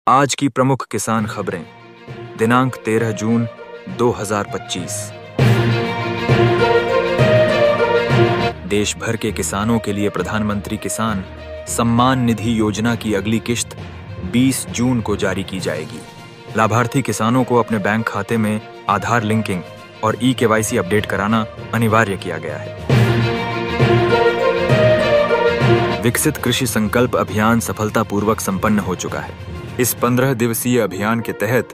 आज की प्रमुख किसान खबरें दिनांक 13 जून 2025। देश भर के किसानों के लिए प्रधानमंत्री किसान सम्मान निधि योजना की अगली किश्त 20 जून को जारी की जाएगी। लाभार्थी किसानों को अपने बैंक खाते में आधार लिंकिंग और ई-केवाईसी अपडेट कराना अनिवार्य किया गया है। विकसित कृषि संकल्प अभियान सफलतापूर्वक संपन्न हो चुका है। इस 15 दिवसीय अभियान के तहत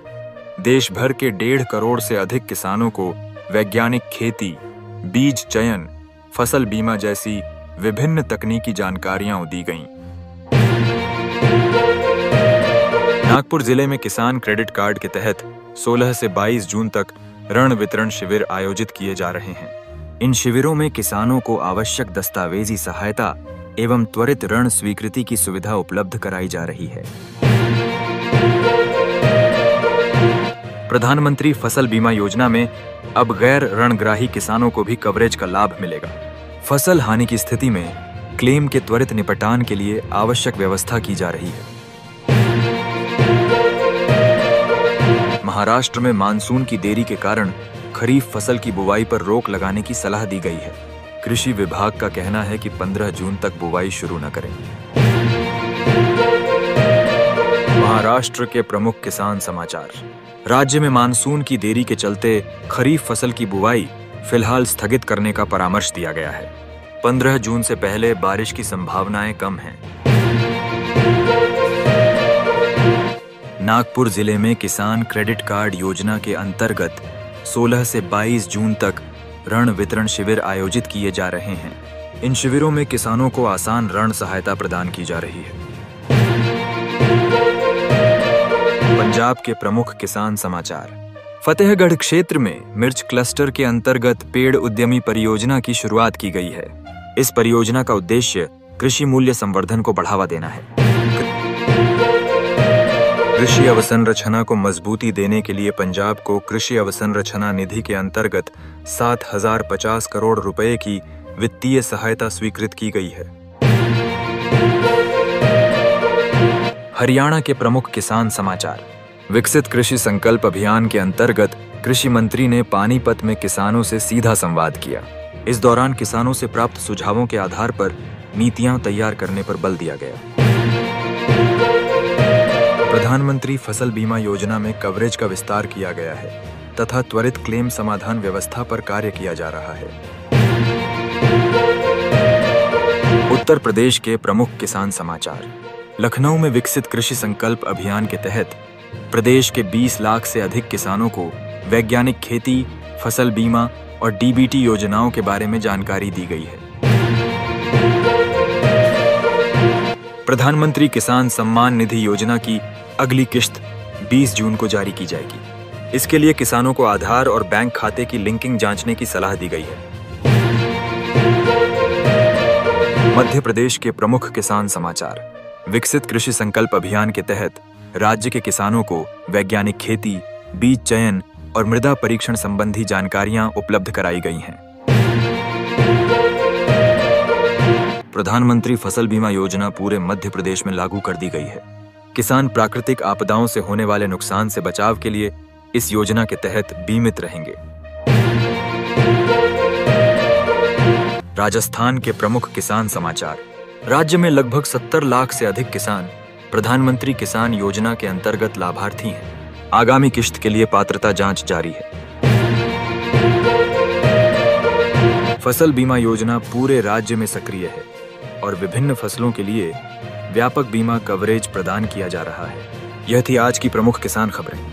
देश भर के 1.5 करोड़ से अधिक किसानों को वैज्ञानिक खेती, बीज चयन, फसल बीमा जैसी विभिन्न तकनीकी जानकारियां दी गईं। नागपुर जिले में किसान क्रेडिट कार्ड के तहत 16 से 22 जून तक ऋण वितरण शिविर आयोजित किए जा रहे हैं। इन शिविरों में किसानों को आवश्यक दस्तावेजी सहायता एवं त्वरित ऋण स्वीकृति की सुविधा उपलब्ध कराई जा रही है। प्रधानमंत्री फसल बीमा योजना में अब गैर ऋणग्राही किसानों को भी कवरेज का लाभ मिलेगा। फसल हानि की स्थिति में क्लेम के त्वरित निपटान के लिए आवश्यक व्यवस्था की जा रही है। महाराष्ट्र में मानसून की देरी के कारण खरीफ फसल की बुवाई पर रोक लगाने की सलाह दी गई है। कृषि विभाग का कहना है कि 15 जून तक बुवाई शुरू न करें। महाराष्ट्र के प्रमुख किसान समाचार। राज्य में मानसून की देरी के चलते खरीफ फसल की बुवाई फिलहाल स्थगित करने का परामर्श दिया गया है। 15 जून से पहले बारिश की संभावनाएं कम हैं। नागपुर जिले में किसान क्रेडिट कार्ड योजना के अंतर्गत 16 से 22 जून तक ऋण वितरण शिविर आयोजित किए जा रहे हैं। इन शिविरों में किसानों को आसान ऋण सहायता प्रदान की जा रही है। पंजाब के प्रमुख किसान समाचार। फतेहगढ़ क्षेत्र में मिर्च क्लस्टर के अंतर्गत पेड़ उद्यमी परियोजना की शुरुआत की गई है। इस परियोजना का उद्देश्य कृषि मूल्य संवर्धन को बढ़ावा देना है। कृषि अवसंरचना को मजबूती देने के लिए पंजाब को कृषि अवसंरचना निधि के अंतर्गत 7,050 करोड़ रुपए की वित्तीय सहायता स्वीकृत की गई है। हरियाणा के प्रमुख किसान समाचार। विकसित कृषि संकल्प अभियान के अंतर्गत कृषि मंत्री ने पानीपत में किसानों से सीधा संवाद किया। इस दौरान किसानों से प्राप्त सुझावों के आधार पर नीतियां तैयार करने पर बल दिया गया। प्रधानमंत्री फसल बीमा योजना में कवरेज का विस्तार किया गया है तथा त्वरित क्लेम समाधान व्यवस्था पर कार्य किया जा रहा है। उत्तर प्रदेश के प्रमुख किसान समाचार। लखनऊ में विकसित कृषि संकल्प अभियान के तहत प्रदेश के 20 लाख से अधिक किसानों को वैज्ञानिक खेती, फसल बीमा और डीबीटी योजनाओं के बारे में जानकारी दी गई है। प्रधानमंत्री किसान सम्मान निधि योजना की अगली किश्त 20 जून को जारी की जाएगी। इसके लिए किसानों को आधार और बैंक खाते की लिंकिंग जांचने की सलाह दी गई है। मध्य प्रदेश के प्रमुख किसान समाचार। विकसित कृषि संकल्प अभियान के तहत राज्य के किसानों को वैज्ञानिक खेती, बीज चयन और मृदा परीक्षण संबंधी जानकारियां उपलब्ध कराई गई हैं। प्रधानमंत्री फसल बीमा योजना पूरे मध्य प्रदेश में लागू कर दी गई है। किसान प्राकृतिक आपदाओं से होने वाले नुकसान से बचाव के लिए इस योजना के तहत बीमित रहेंगे। राजस्थान के प्रमुख किसान समाचार। राज्य में लगभग 70 लाख से अधिक किसान प्रधानमंत्री किसान योजना के अंतर्गत लाभार्थी हैं। आगामी किश्त के लिए पात्रता जांच जारी है। फसल बीमा योजना पूरे राज्य में सक्रिय है और विभिन्न फसलों के लिए व्यापक बीमा कवरेज प्रदान किया जा रहा है। यह थी आज की प्रमुख किसान खबरें।